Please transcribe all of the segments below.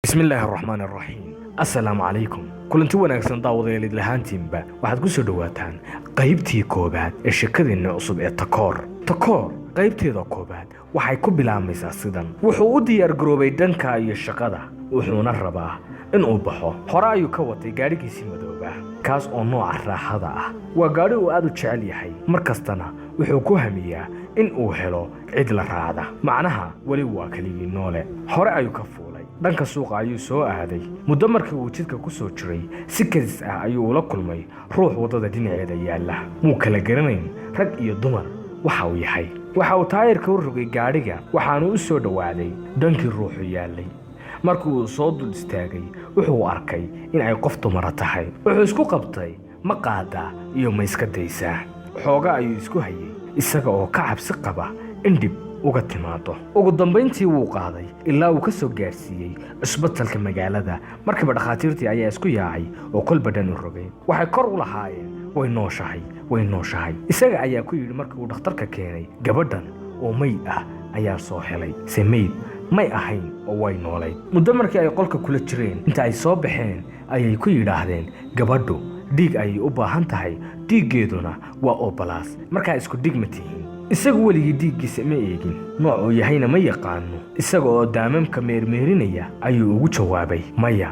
بسم الله الرحمن الرحيم. السلام عليكم. kulanti wanaagsan daawadeelid lahaantiinba waxaad ku soo dhawaataan qaybtii koobaad ee shirkadeenna cusub ee takoor qaybteeda koobaad waxay ku bilaabmaysaa sidan. wuxuu u diyaar garoobay dhanka iyo shaqada wuxuuna rabaa inuu baxo. hore ayuu ka watay gaadhigiisii madooba kaas oo nooca raaxada ah. waa gaadhi uu aad u jecel yahay markastana wuxuu ku hamiyaa in uu helo cid la raacda. macnaha weli waa keligii noole. hore ayuu ka fuulay dhanka suuqa ayuu soo aaday. muddo markii uu jidka ku soo jiray si kadis ah ayuu ula kulmay ruux waddada dhinaceeda yaalla. muu kala garanayn rag iyo dumar waxa uu yahay. waxa uu taayirka u rogay gaadhiga waxaanu u soo dhowaaday dhankii ruuxu yaallay. markii uu soo dul istaagay wuxuu arkay in ay qof dumara tahay. wuxuu isku qabtay ma qaadaa iyo ma iska daysaa. xooga ayuu isku hayay isaga oo ka cabsi qaba in dhib uga timaado. ugu dambayntii wuu qaaday ilaa uu ka soo gaarsiiyey cusbatalka magaalada. markiiba dhakhaatiirtii ayaa isku yaacay oo kolba dhan u rogay. waxay kor u lahaayeen way nooshahay. isaga ayaa ku yidhi markii uu dhakhtarka keenay gabadhan oo mayd ah ayaa soo helay. se mayd may ahayn oo way noolayd. muddo markii ay qolka kula jireen inta ay soo baxeen ayay ku yidhaahdeen gabadhu dhiig ayay u baahan tahay, dhiiggeeduna waa obalaas. markaa isku dhig ma tihiin. isagu weligii dhiiggiisa ma eegin, nooc uu yahayna ma yaqaano. isaga oo daamamka meermeerinaya ayuu ugu jawaabay maya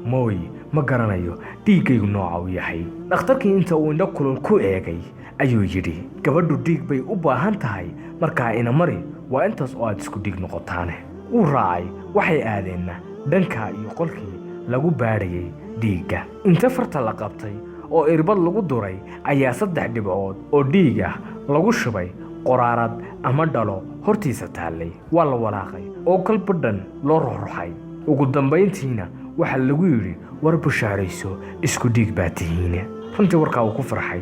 mooye ma garanayo dhiiggaygu nooca uu yahay. dhakhtarkii inta uu indho kulul ku eegay ayuu yidhi gabadhu dhiig bay u baahan tahay, markaa ina mari waa intaas oo aad isku dhig noqotaane. wuu raacay. waxay aadeenna dhanka iyo qolkii lagu baadhayay dhiigga. inta farta la qabtay oo irbad lagu duray ayaa 3 dhibcood oo dhiig ah lagu shubay qoraarad ama dhalo hortiisa taallay. waa la walaaqay oo kolba dhan loo ruxruxay. ugu dambayntiina waxaa lagu yidhi war bushaarayso isku dhiig baa tihiin. runtii warkaa uu ku farxay.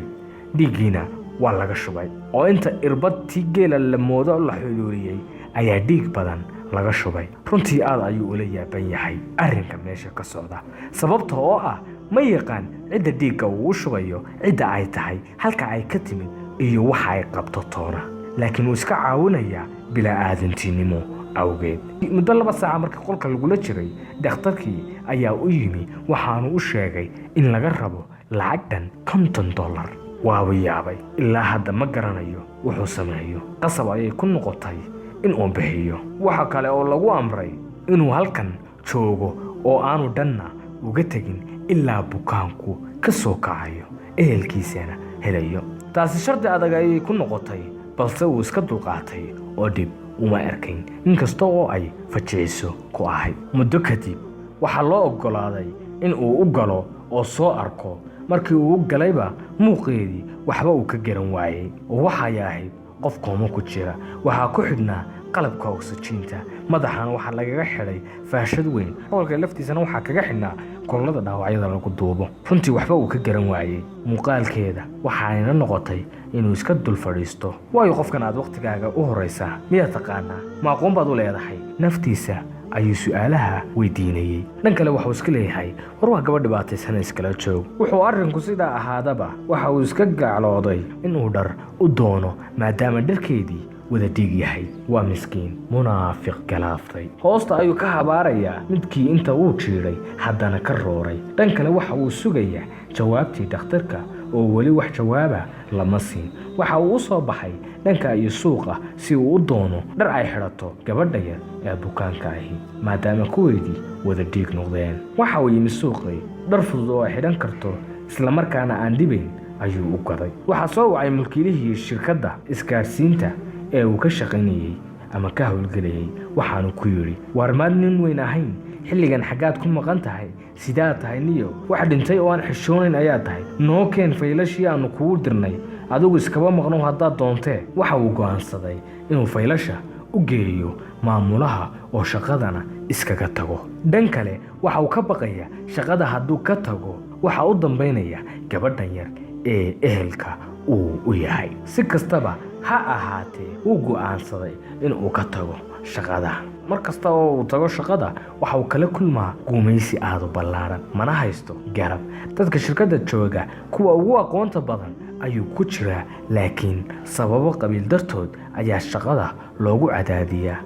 dhiiggiina waa laga shubay oo inta irbadtii geela la moodo la xuluuliyey ayaa dhiig badan laga shubay. runtii aad ayuu ula yaaban yahay arrinka meesha ka socda, sababta oo ah ma yaqaan cidda dhiigga uu u shubayo, cidda ay tahay, halka ay ka timid iyo waxa ay qabto toona. laakiin wuu iska caawinayaa bila'aadantinimo awgeed. muddo 2 saac markii qolka lagula jiray dhakhtarkii ayaa u yimi waxaanu u sheegay in laga rabo lacag dhan $50. waaba yaabay. ilaa hadda ma garanayo wuxuu sameeyo. qasab ayay ku noqotay inuu bixiyo. waxa kale oo lagu amray inuu halkan joogo oo aanu dhanna uga tegin ilaa bukaanku ka soo kacayo ehelkiisana helayo. taasi shardi adag ayay ku noqotay, balse uu iska dulqaatay oo dib uma arkayn inkasta oo ay fajiciso ku ahayd. muddo kadib waxaa loo oggolaaday in uu u galo oo soo arko. markii uu u galayba muuqeedii waxba uu ka garan waayey oo waxay ahayd qof koomo ku jira. waxaa ku xidhnaa qalabka oksijiinta. madaxana waxaa lagaga xidhay faashad weyn. qolka laftiisana waxaa kaga xidhnaa kollada dhaawacyada lagu duubo. runtii waxba uu ka garan waayey muuqaalkeeda. waxaayna noqotay inuu iska dul fadhiisto. waayo qofkan aad waqtigaaga u horaysaa miyaad taqaanaa? ma aqoon baad u leedahay? naftiisa ayuu su'aalaha weydiinayey. dhan kale waxuu iska leeyahay war waa gabadh dhibaataysana iskala joog. wuxuu arrinku sidaa ahaadaba waxa uu iska gaclooday inuu dhar u doono maadaama dharkeedii wada dhiig yahay. waa miskiin munaafiq galaaftay. hoosta ayuu ka habaarayaa midkii inta uu jiiday haddana ka rooray. dhan kale waxa uu sugayaa jawaabtii dhakhtarka oo weli wax jawaaba lama siin. waxa uu u soo baxay dhanka iyo suuqa si uu u doono dhar ay xidhato gabadha yar ee bukaanka ahi maadaama kuweydii wada dhiig noqdeen. waxa uu yimi suuqii dhar fudud oo ay xidhan karto islamarkaana aan dhibayn ayuu u gaday. waxaa soo wacay mulkiilihii shirkadda isgaarsiinta ee uu ka shaqaynayey ama ka howlgelayay. waxaanu ku yidhi war maad nin weyn ahayn, xilligan xaggaad ku maqan tahay? sidaad tahay niyo? wax dhintay oo aan xishoonayn ayaa tahay. noo keen faylashii aanu kugu dirnay, adigu iskaba maqnow haddaad doontee. waxa uu go'aansaday inuu faylasha u geeyo maamulaha oo shaqadana iskaga tago. dhan kale waxa uu ka baqaya shaqada hadduu ka tago waxa u dambaynaya gabadhan yar ee ehelka uu u yahay. si kastaba ha ahaatee wuu go'aansaday inuu ka tago shaqada. markasta oo uu tago shaqada waxa uu kala kulmaa guumaysi aad u ballaaran mana haysto garab dadka shirkadda jooga kuwa ugu aqoonta badan ayuu ku jiraa laakiin sababo qabiil dartood ayaa shaqada loogu cadaadiyaa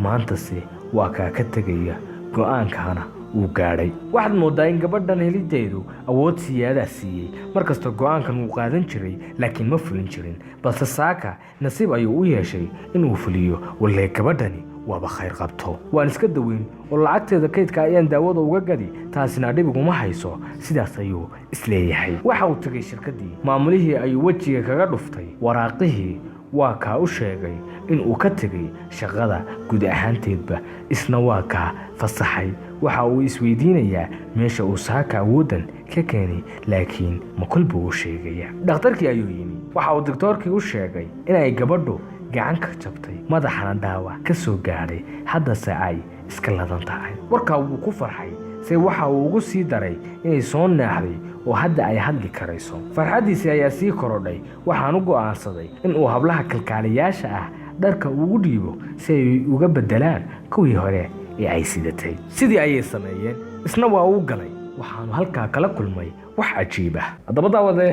maantase waa kaa ka tegaya go'aankana uu gaadhay waxaad moodaa in gabadhan helideedu awood siyaadaa siiyey markasta go'aankan uu qaadan jiray laakiin ma fulin jirin balse saaka nasiib ayuu u yeeshay inuu fuliyo walle gabadhani waaba khayr qabto waan iska daweyn oo lacagteeda kaydka ayaan daawada uga gadi taasina dhib iguma hayso sidaas ayuu isleeyahay waxa uu tegay shirkaddii maamulihii ayuu wejiga kaga dhuftay waraaqihii waa kaa u sheegay inuu ka tegay shaqada guud ahaanteedba isna waa kaa fasaxay waxa uu isweydiinayaa meesha uu saaka awooddan ka keenay laakiin ma kolba uu sheegaya dhakhtarkii ayuu yimi waxa uu doktoorkii u sheegay inay gabadhu gacan ka jabtay madaxana dhaawac ka soo gaadhay haddase ay iska ladan tahay warkaa wuu ku farxay se waxa uu ugu sii daray inay soo naaxday oo hadda ay hadli karayso farxaddiisii ayaa sii korodhay waxaan u go'aansaday inuu hablaha kalkaaliyaasha ah dharka ugu dhiibo si ay uga beddelaan kuwii hore ee ay sidatay sidii ayay sameeyeen isna waa uu galay waxaanu halkaa kala kulmay wax cajiib ah haddaba daawade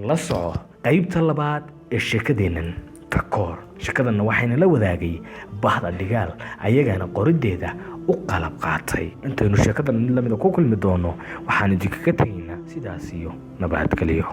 la soco qaybta labaad ee sheekadeennan takoor shakadanna waxayna la wadaagay bahda dhigaal ayagana qoriddeeda u qalab qaatay intaynu sheekadan mid lamida ku kulmi doono waxaan idinkaga tegaynaa sidaas iyo nabadgelyo